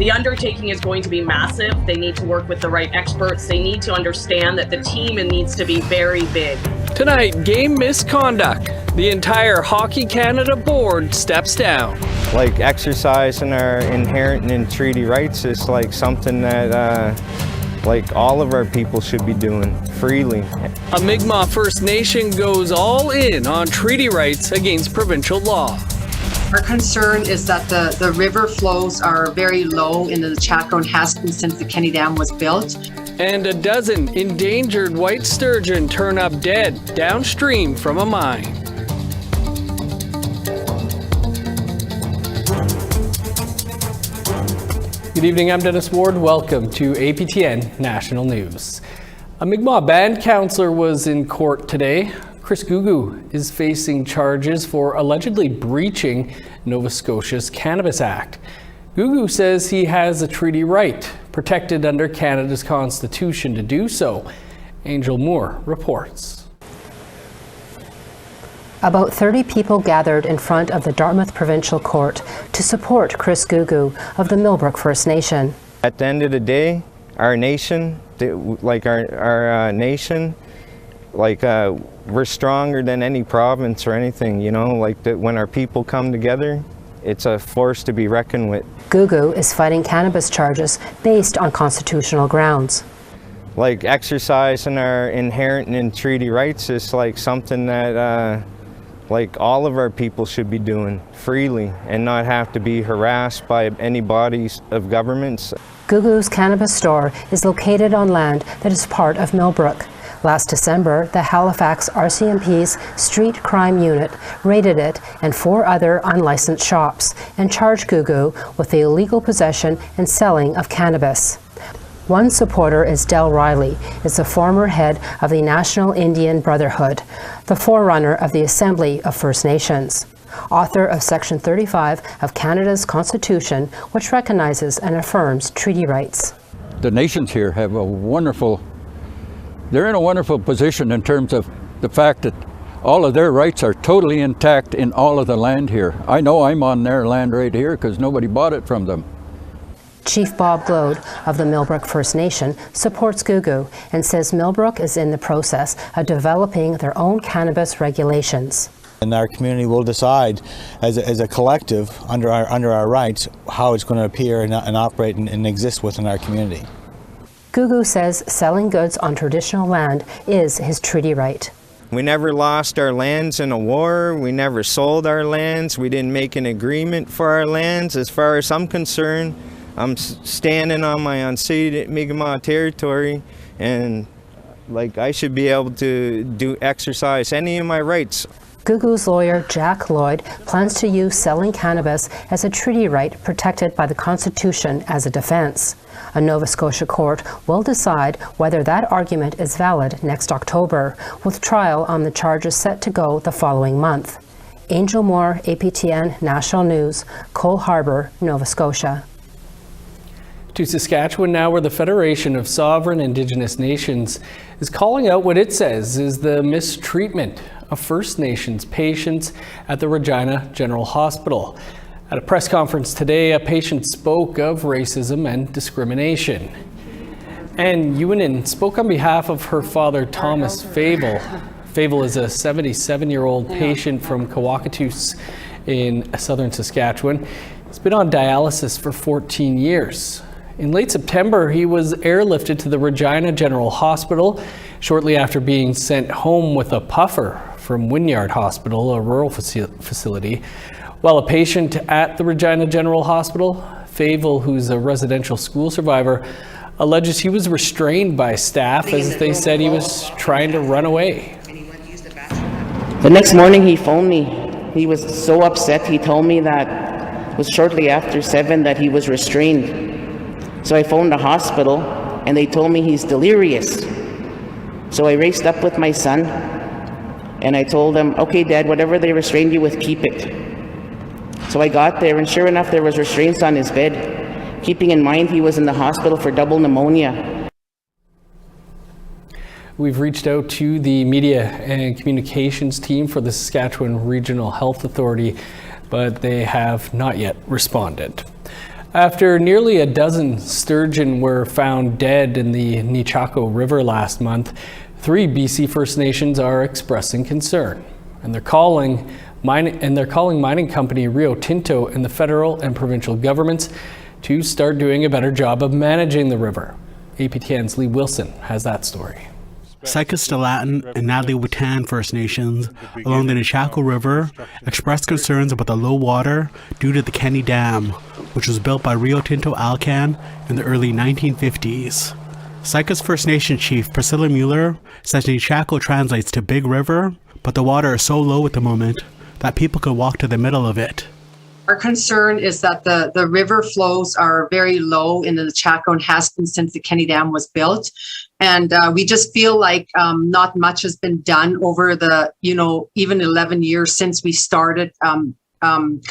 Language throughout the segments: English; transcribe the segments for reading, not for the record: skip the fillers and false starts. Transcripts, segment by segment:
The undertaking is going to be massive. They need to work with the right experts. They need to understand that the team needs to be very big. Tonight, game misconduct. The entire Hockey Canada board steps down. Like exercising our inherent and treaty rights is like something that like all of our people should be doing freely. A Mi'kmaq First Nation goes all in on treaty rights against provincial law. Our concern is that the river flows are very low in the Chaco and has been since the Kenny Dam was built. And a dozen endangered white sturgeon turn up dead downstream from a mine. Good evening, I'm Dennis Ward. Welcome to APTN National News. A Mi'kmaq band councillor was in court today. Chris Gugu is facing charges for allegedly breaching Nova Scotia's Cannabis Act. Gugu says he has a treaty right, protected under Canada's Constitution to do so. Angel Moore reports. About 30 people gathered in front of the Dartmouth Provincial Court to support Chris Gugu of the Millbrook First Nation. At the end of the day, our nation, our nation, we're stronger than any province or anything, you know, like that when our people come together, it's a force to be reckoned with. Gugu is fighting cannabis charges based on constitutional grounds. Like exercising our inherent and treaty rights is like something that like all of our people should be doing freely and not have to be harassed by any bodies of governments. Gugu's cannabis store is located on land that is part of Millbrook. Last December, the Halifax RCMP's Street Crime Unit raided it and 4 other unlicensed shops and charged Gugu with the illegal possession and selling of cannabis. One supporter is Del Riley, is the former head of the National Indian Brotherhood, the forerunner of the Assembly of First Nations, author of Section 35 of Canada's Constitution, which recognizes and affirms treaty rights. The nations here have they're in a wonderful position in terms of the fact that all of their rights are totally intact in all of the land here. I know I'm on their land right here because nobody bought it from them. Chief Bob Glode of the Millbrook First Nation supports Gugu and says Millbrook is in the process of developing their own cannabis regulations. And our community will decide as a collective under our rights how it's going to appear and operate and exist within our community. Gugu says selling goods on traditional land is his treaty right. We never lost our lands in a war. We never sold our lands. We didn't make an agreement for our lands. As far as I'm concerned, I'm standing on my unceded Mi'kmaq territory, and I should be able to exercise any of my rights. Gugu's lawyer, Jack Lloyd, plans to use selling cannabis as a treaty right protected by the Constitution as a defense. A Nova Scotia court will decide whether that argument is valid next October, with trial on the charges set to go the following month. Angel Moore, APTN National News, Cole Harbour, Nova Scotia. To Saskatchewan now, where the Federation of Sovereign Indigenous Nations is calling out what it says is the mistreatment of First Nations patients at the Regina General Hospital. At a press conference today, a patient spoke of racism and discrimination. And Ewanin spoke on behalf of her father, Thomas Favel. Favel is a 77-year-old patient from Kawakatus in southern Saskatchewan. He's been on dialysis for 14 years. In late September, he was airlifted to the Regina General Hospital shortly after being sent home with a puffer from Wynyard Hospital, a rural facility. While a patient at the Regina General Hospital, Favel, who's a residential school survivor, alleges he was restrained by staff as they said he was trying to run away. The next morning he phoned me. He was so upset. He told me that it was shortly after 7 that he was restrained. So I phoned the hospital and they told me he's delirious. So I raced up with my son and I told him, okay, Dad, whatever they restrained you with, keep it. So I got there and sure enough, there was restraints on his bed, keeping in mind he was in the hospital for double pneumonia. We've reached out to the media and communications team for the Saskatchewan Regional Health Authority, but they have not yet responded. After nearly a dozen sturgeon were found dead in the Nechako River last month, 3 BC First Nations are expressing concern, and they're calling mining company Rio Tinto and the federal and provincial governments to start doing a better job of managing the river. APTN's Lee Wilson has that story. Sycus Latin and Natalie Witan First Nations along the Nechako River expressed concerns about the low water due to the Kenny Dam, which was built by Rio Tinto Alcan in the early 1950s. Sycus First Nation Chief Priscilla Mueller says Nechako translates to Big River, but the water is so low at the moment that people could walk to the middle of it. Our concern is that the river flows are very low in the Nechako and has been since the Kenny Dam was built. And we just feel like not much has been done over the, even 11 years since we started kind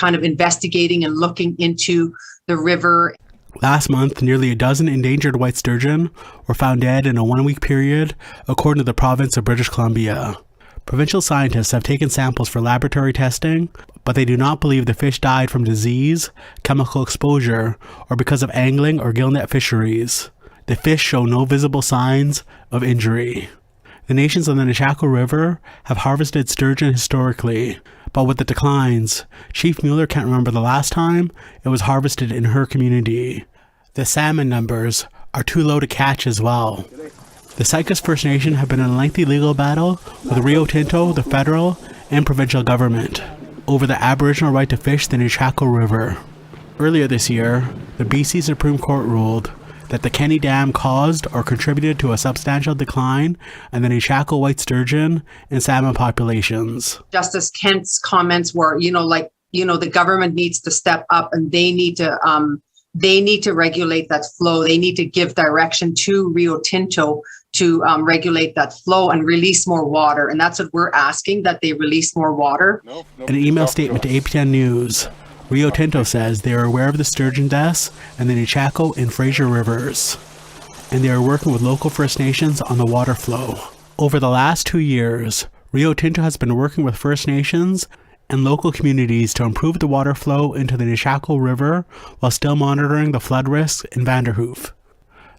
of investigating and looking into the river. Last month, nearly a dozen endangered white sturgeon were found dead in a 1-week period, according to the province of British Columbia. Provincial scientists have taken samples for laboratory testing, but they do not believe the fish died from disease, chemical exposure, or because of angling or gillnet fisheries. The fish show no visible signs of injury. The nations on the Nechako River have harvested sturgeon historically, but with the declines, Chief Mueller can't remember the last time it was harvested in her community. The salmon numbers are too low to catch as well. The Sycus First Nation have been in a lengthy legal battle with Rio Tinto, the federal and provincial government, over the Aboriginal right to fish the Nechako River. Earlier this year, the BC Supreme Court ruled that the Kenny Dam caused or contributed to a substantial decline in the Nechako white sturgeon and salmon populations. Justice Kent's comments were, the government needs to step up and they need to regulate that flow. They need to give direction to Rio Tinto to regulate that flow and release more water. And that's what we're asking, that they release more water. In an email statement to APTN News, Rio Tinto says they are aware of the sturgeon deaths in the Nechako and Fraser rivers, and they are working with local First Nations on the water flow. Over the last 2 years, Rio Tinto has been working with First Nations and local communities to improve the water flow into the Nechako River while still monitoring the flood risks in Vanderhoof.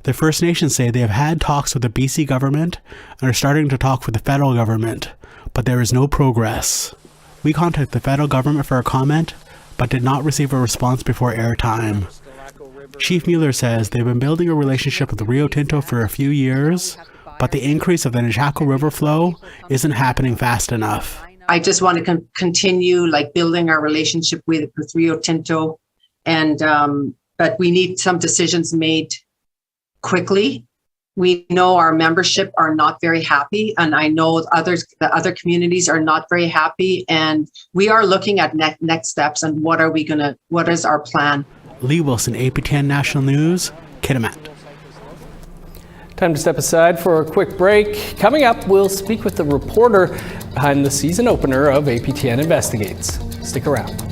The First Nations say they have had talks with the BC government and are starting to talk with the federal government, but there is no progress. We contacted the federal government for a comment, but did not receive a response before airtime. Chief Mueller says they've been building a relationship with Rio Tinto for a few years, but the increase of the Nechako River flow isn't happening fast enough. I just want to continue building our relationship with Rio Tinto, and but we need some decisions made quickly. We know our membership are not very happy, and I know the other communities are not very happy, and we are looking at next steps and what is our plan. Lee Wilson, APTN National News, Kitimat. Time to step aside for a quick break. Coming up, we'll speak with the reporter behind the season opener of APTN Investigates. Stick around.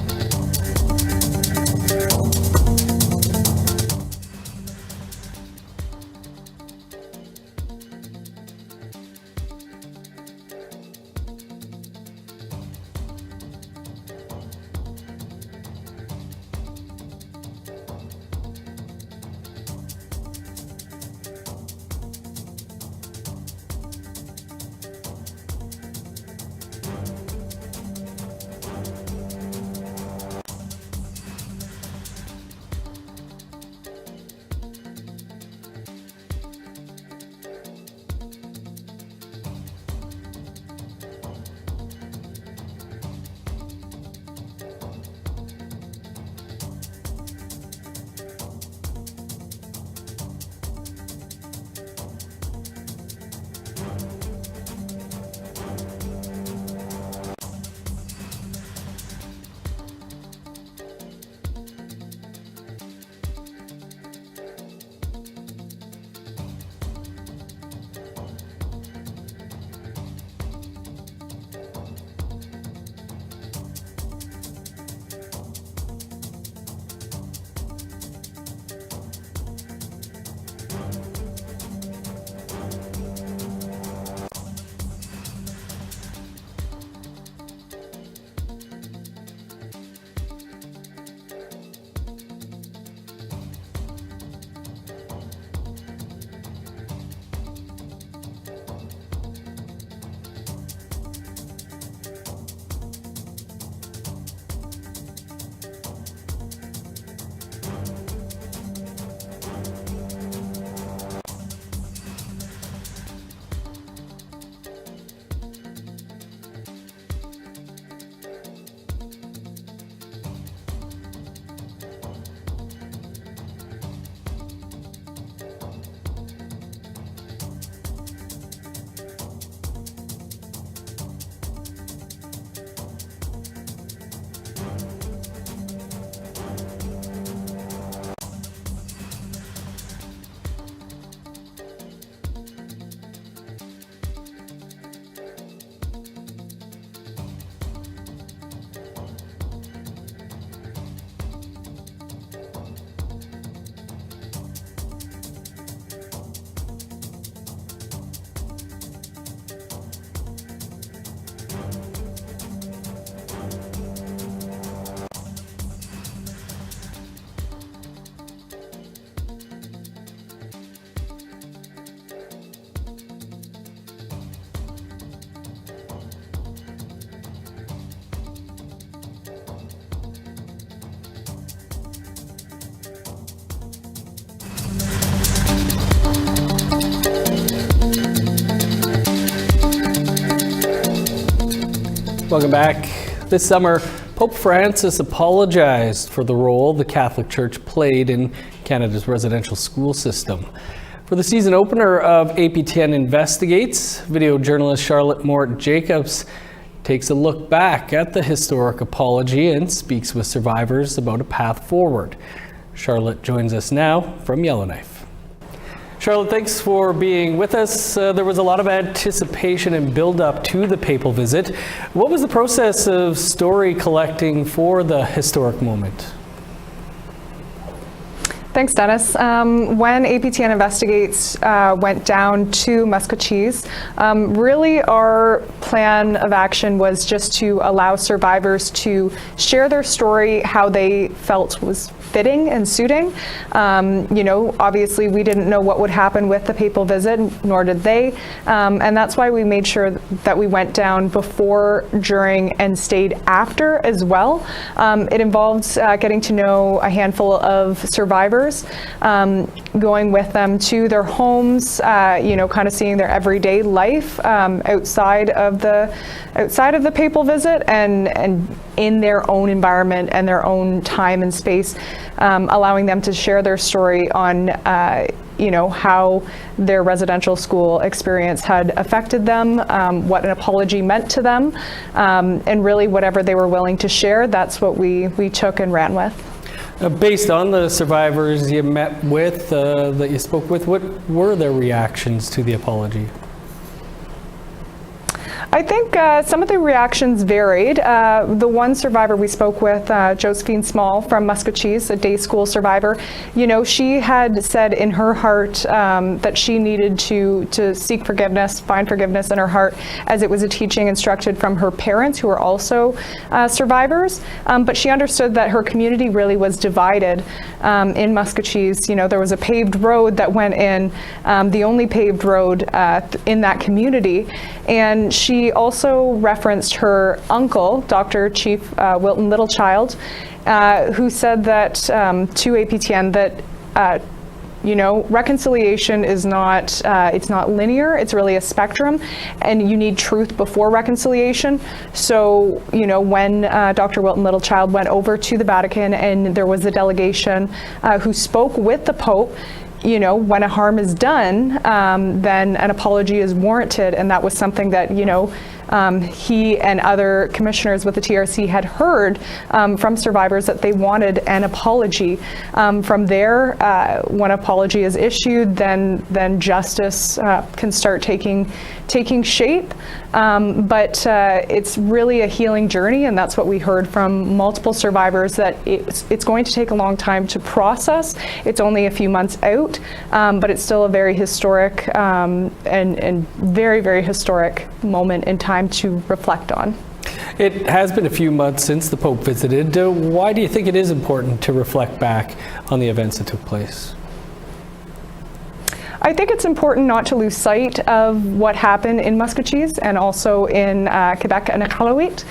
Welcome back. This summer, Pope Francis apologized for the role the Catholic Church played in Canada's residential school system. For the season opener of APTN Investigates, video journalist Charlotte Mort-Jacobs takes a look back at the historic apology and speaks with survivors about a path forward. Charlotte joins us now from Yellowknife. Charlotte, thanks for being with us. There was a lot of anticipation and build-up to the papal visit. What was the process of story collecting for the historic moment? Thanks, Dennis. When APTN Investigates went down to Muscatcheese, really our plan of action was just to allow survivors to share their story, how they felt was fitting and suiting. Obviously we didn't know what would happen with the papal visit, nor did they. And that's why we made sure that we went down before, during, and stayed after as well. It involved getting to know a handful of survivors, going with them to their homes, kind of seeing their everyday life outside of the papal visit and in their own environment and their own time and space, allowing them to share their story on how their residential school experience had affected them, what an apology meant to them, and really whatever they were willing to share, that's what we took and ran with. Based on the survivors you met with, that you spoke with, what were their reactions to the apology? I think some of the reactions varied. The one survivor we spoke with, Josephine Small from Muscatcheese, a day school survivor, she had said in her heart that she needed to seek forgiveness, find forgiveness in her heart, as it was a teaching instructed from her parents, who were also survivors. But she understood that her community really was divided in Muscatcheese. There was a paved road that went in, the only paved road in that community. And she also referenced her uncle, Dr. Chief Wilton Littlechild, who said that to APTN that reconciliation is not, it's not linear, it's really a spectrum, and you need truth before reconciliation. So, when Dr. Wilton Littlechild went over to the Vatican and there was a delegation who spoke with the Pope, when a harm is done, then an apology is warranted, and that was something that, he and other commissioners with the TRC had heard from survivors, that they wanted an apology. From there, when apology is issued, then justice can start taking shape. But it's really a healing journey, and that's what we heard from multiple survivors, that it's going to take a long time to process. It's only a few months out, but it's still a very historic and very, very historic moment in time to reflect on. It has been a few months since the Pope visited. Why do you think it is important to reflect back on the events that took place? I think it's important not to lose sight of what happened in Muscatcheese and also in Quebec and Iqaluit,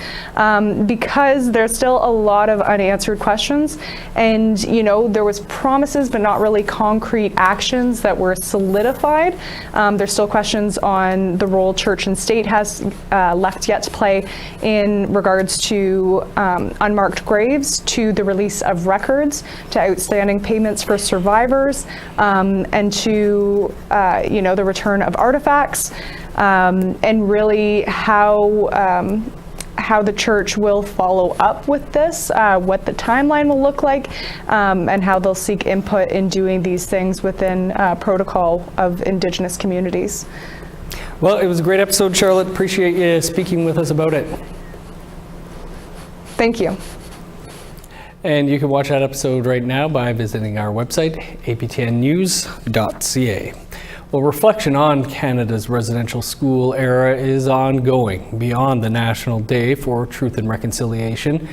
because there's still a lot of unanswered questions, and there was promises but not really concrete actions that were solidified. There's still questions on the role church and state has left yet to play in regards to unmarked graves, to the release of records, to outstanding payments for survivors, and to the return of artifacts, and really how the church will follow up with this, what the timeline will look like, and how they'll seek input in doing these things within protocol of Indigenous communities. Well, it was a great episode, Charlotte. Appreciate you speaking with us about it. Thank you. And you can watch that episode right now by visiting our website, aptnnews.ca. Well, reflection on Canada's residential school era is ongoing beyond the National Day for Truth and Reconciliation.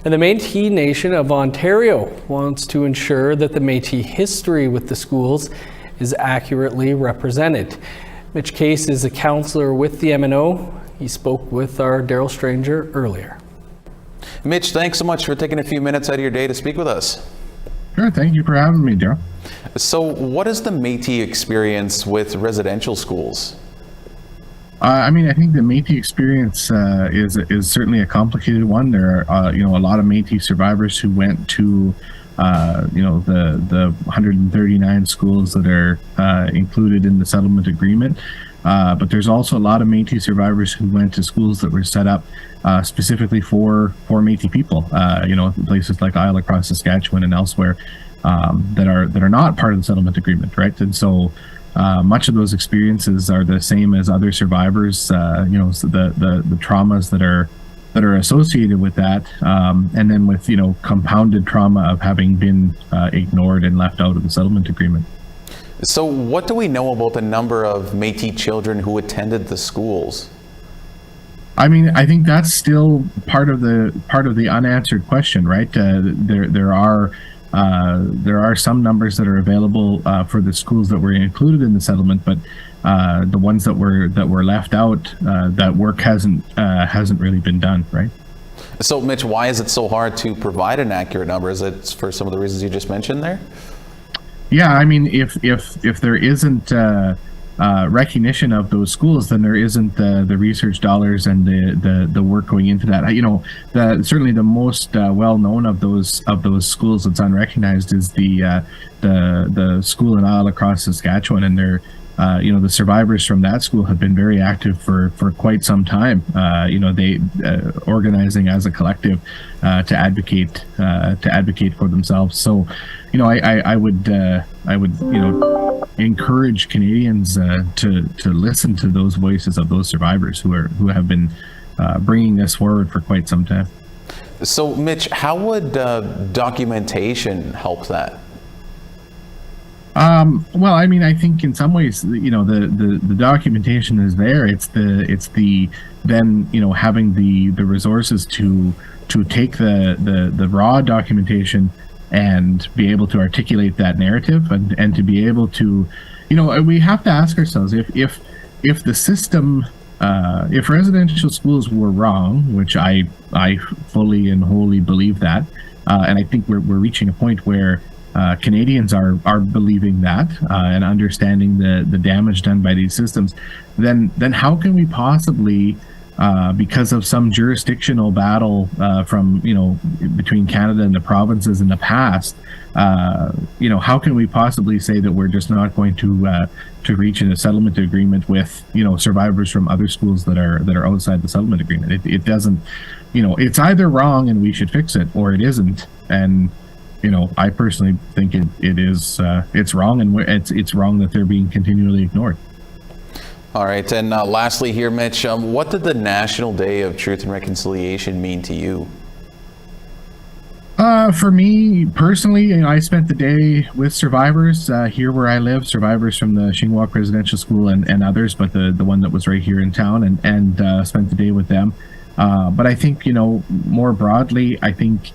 And the Métis Nation of Ontario wants to ensure that the Métis history with the schools is accurately represented. Mitch Case is a councillor with the MNO. He spoke with our Daryl Stranger earlier. Mitch, thanks so much for taking a few minutes out of your day to speak with us. Sure, thank you for having me, Daryl. So what is the Métis experience with residential schools? I mean, I think the Métis experience is certainly a complicated one. There are, a lot of Métis survivors who went to, the 139 schools that are included in the settlement agreement. But there's also a lot of Métis survivors who went to schools that were set up specifically for Métis people. Places like Isle across Saskatchewan and elsewhere that are not part of the settlement agreement, right? And so much of those experiences are the same as other survivors. So the traumas that are associated with that, and then with compounded trauma of having been ignored and left out of the settlement agreement. So what do we know about the number of Métis children who attended the schools? I mean, I think that's still part of the unanswered question, right? There are some numbers that are available for the schools that were included in the settlement, but the ones that were left out, that work hasn't really been done, right? So, Mitch, why is it so hard to provide an accurate number? Is it for some of the reasons you just mentioned there? Yeah, I mean, if there isn't recognition of those schools, then there isn't the research dollars and the work going into that. Certainly the most well known of those schools that's unrecognized is the school in Isle across Saskatchewan, and they're the survivors from that school have been very active for quite some time. They organizing as a collective to advocate for themselves. So, I would encourage Canadians to listen to those voices of those survivors who have been bringing this forward for quite some time. So, Mitch, how would documentation help that? Well, I mean, I think in some ways, the documentation is there. It's the then having the resources to take the raw documentation and be able to articulate that narrative and to be able to, we have to ask ourselves if the system, if residential schools were wrong, which I fully and wholly believe that, and I think we're reaching a point where Canadians are believing that and understanding the damage done by these systems, then how can we possibly, because of some jurisdictional battle from between Canada and the provinces in the past, how can we possibly say that we're just not going to reach a settlement agreement with survivors from other schools that are outside the settlement agreement? It doesn't, it's either wrong and we should fix it, or it isn't. And I personally think it is it's wrong, and it's wrong that they're being continually ignored. All right, and lastly here, Mitch, what did the National Day of Truth and Reconciliation mean to you? For me personally, I spent the day with survivors here where I live, survivors from the Shingwalk Residential School and others, but the one that was right here in town, and spent the day with them. But I think, more broadly, I think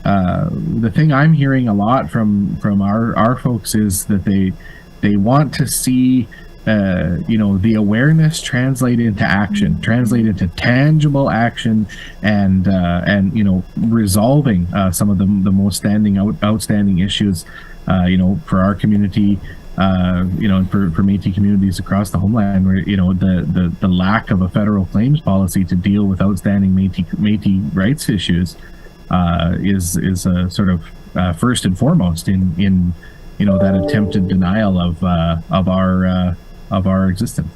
the thing I'm hearing a lot from our folks is that they want to see the awareness translate into action, translate into tangible action, and resolving some of the most outstanding issues for our community, and for Métis communities across the homeland, where the lack of a federal claims policy to deal with outstanding Métis rights issues is a sort of first and foremost in that attempted denial of our existence.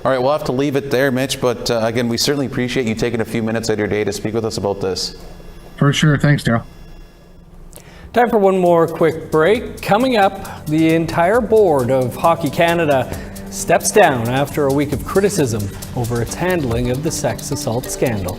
All right, we'll have to leave it there, Mitch, but again, we certainly appreciate you taking a few minutes out of your day to speak with us about this. For sure. Thanks, Daryl. Time for one more quick break. Coming up, the entire board of Hockey Canada steps down after a week of criticism over its handling of the sex assault scandal.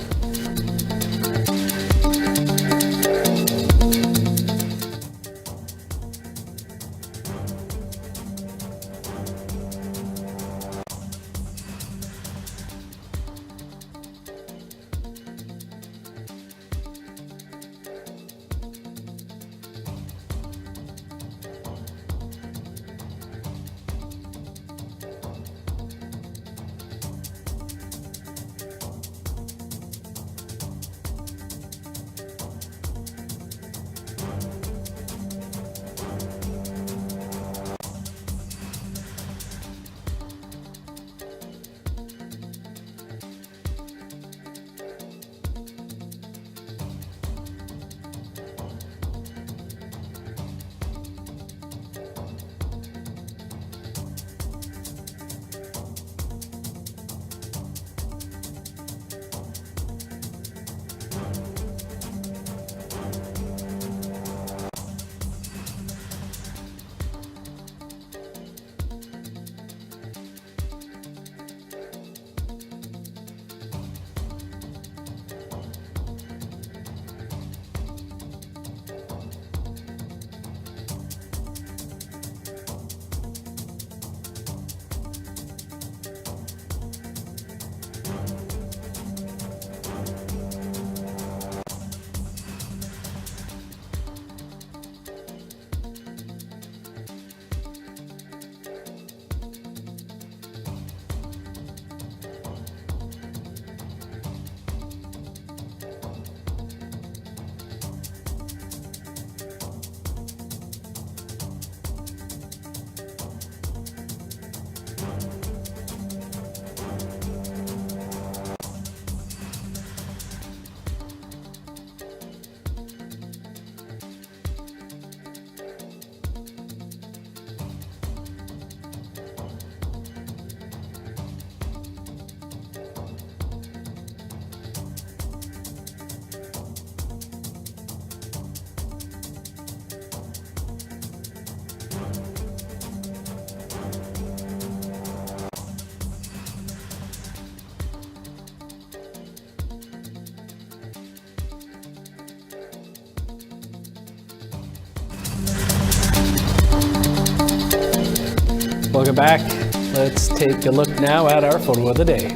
Welcome back. Let's take a look now at our photo of the day.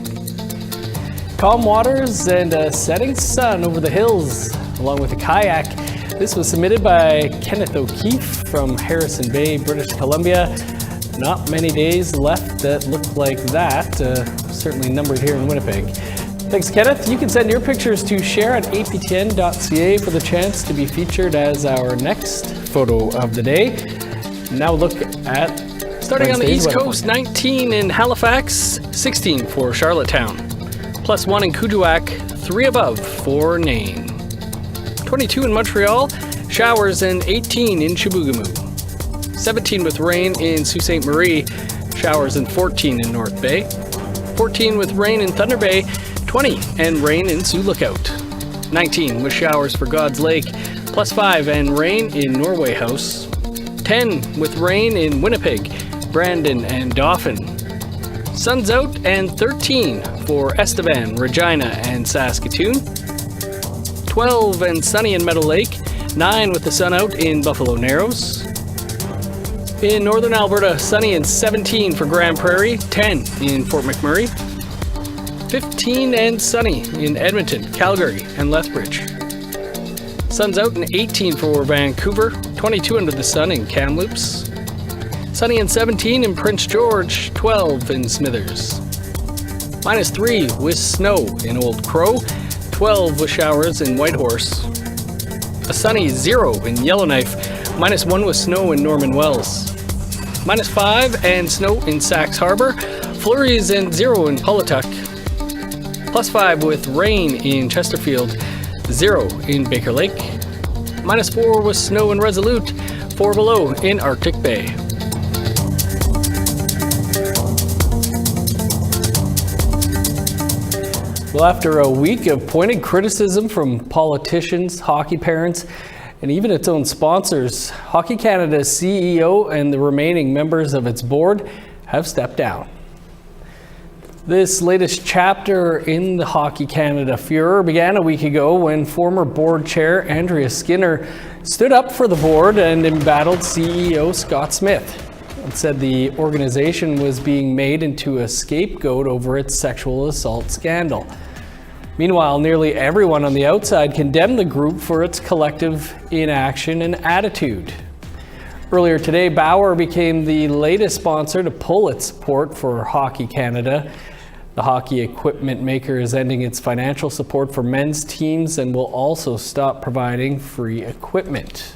Calm waters and a setting sun over the hills, along with a kayak. This was submitted by Kenneth O'Keefe from Harrison Bay, British Columbia. Not many days left that look like that, certainly numbered here in Winnipeg. Thanks, Kenneth. You can send your pictures to share@aptn.ca for the chance to be featured as our next photo of the day. Now look at starting on the East Coast, 19 in Halifax, 16 for Charlottetown, +1 in Kuujjuaq, 3 above for Nain. 22 in Montreal, showers, and 18 in Chibougamau. 17 with rain in Sault Ste. Marie, showers, and 14 in North Bay. 14 with rain in Thunder Bay, 20 and rain in Sioux Lookout. 19 with showers for God's Lake, +5 and rain in Norway House. 10 with rain in Winnipeg, Brandon, and Dauphin. Sun's out, and 13 for Estevan, Regina, and Saskatoon. 12 and sunny in Meadow Lake, 9 with the sun out in Buffalo Narrows. In northern Alberta, sunny and 17 for Grand Prairie, 10 in Fort McMurray. 15 and sunny in Edmonton, Calgary, and Lethbridge. Sun's out and 18 for Vancouver, 22 under the sun in Kamloops. Sunny and 17 in Prince George, 12 in Smithers. -3 with snow in Old Crow, 12 with showers in Whitehorse. A sunny 0 in Yellowknife, -1 with snow in Norman Wells. -5 and snow in Sax Harbor, flurries and 0 in Pawatuck. +5 with rain in Chesterfield, 0 in Baker Lake. -4 with snow in Resolute, 4 below in Arctic Bay. Well, after a week of pointed criticism from politicians, hockey parents, and even its own sponsors, Hockey Canada's CEO and the remaining members of its board have stepped down. This latest chapter in the Hockey Canada furor began a week ago when former board chair Andrea Skinner stood up for the board and embattled CEO Scott Smith and said the organization was being made into a scapegoat over its sexual assault scandal. Meanwhile, nearly everyone on the outside condemned the group for its collective inaction and attitude. Earlier today, Bauer became the latest sponsor to pull its support for Hockey Canada. The hockey equipment maker is ending its financial support for men's teams and will also stop providing free equipment.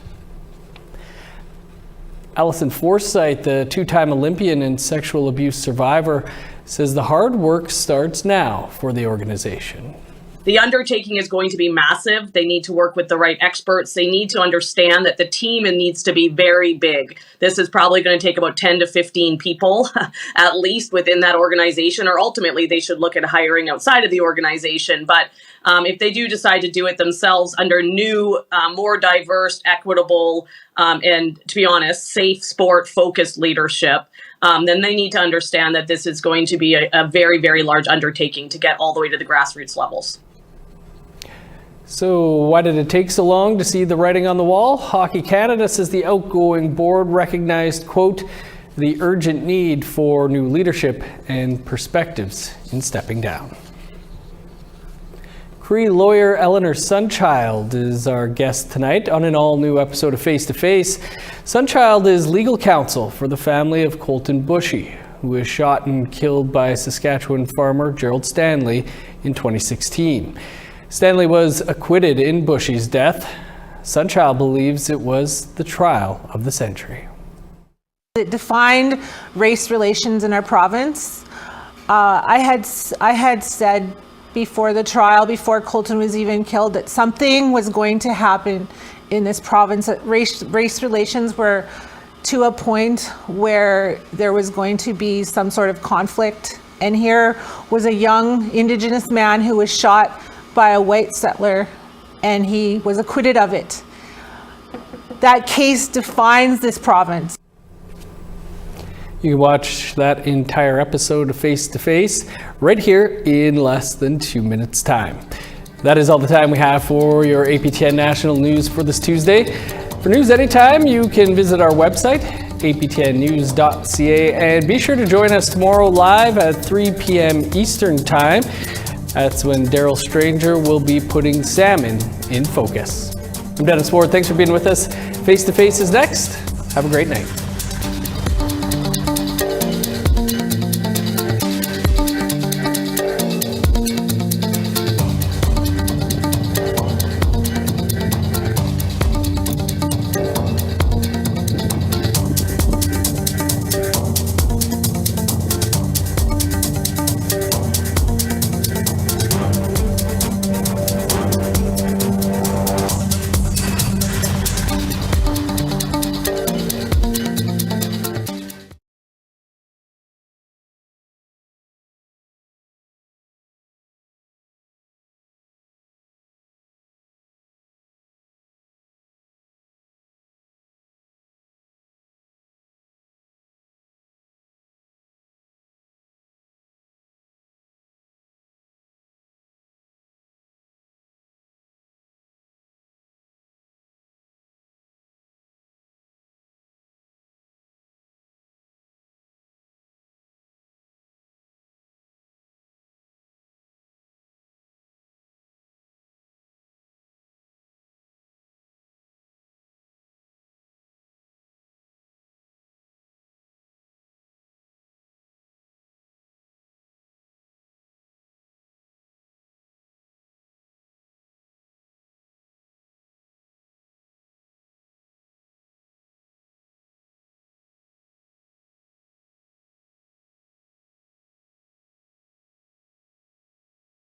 Allison Forsyth, the two-time Olympian and sexual abuse survivor, says the hard work starts now for the organization. The undertaking is going to be massive. They need to work with the right experts. They need to understand that the team needs to be very big. This is probably going to take about 10 to 15 people at least within that organization, or ultimately they should look at hiring outside of the organization. But if they do decide to do it themselves under new, more diverse, equitable, and to be honest, safe sport-focused leadership, then they need to understand that this is going to be a very, very large undertaking to get all the way to the grassroots levels. So why did it take so long to see the writing on the wall? Hockey Canada says the outgoing board recognized, quote, the urgent need for new leadership and perspectives in stepping down. Cree lawyer Eleanor Sunchild is our guest tonight on an all-new episode of Face to Face. Sunchild is legal counsel for the family of Colton Boushie, who was shot and killed by Saskatchewan farmer Gerald Stanley in 2016. Stanley was acquitted in Boushie's death. Sunchild believes it was the trial of the century. It defined race relations in our province. I had said before the trial, before Colton was even killed, that something was going to happen in this province, that race relations were to a point where there was going to be some sort of conflict. And here was a young Indigenous man who was shot by a white settler, and he was acquitted of it. That case defines this province. You can watch that entire episode of Face to Face right here in less than 2 minutes' time. That is all the time we have for your APTN National News for this Tuesday. For news anytime, you can visit our website, aptnnews.ca, and be sure to join us tomorrow live at 3 p.m. Eastern Time. That's when Daryl Stranger will be putting salmon in focus. I'm Dennis Ward. Thanks for being with us. Face to Face is next. Have a great night.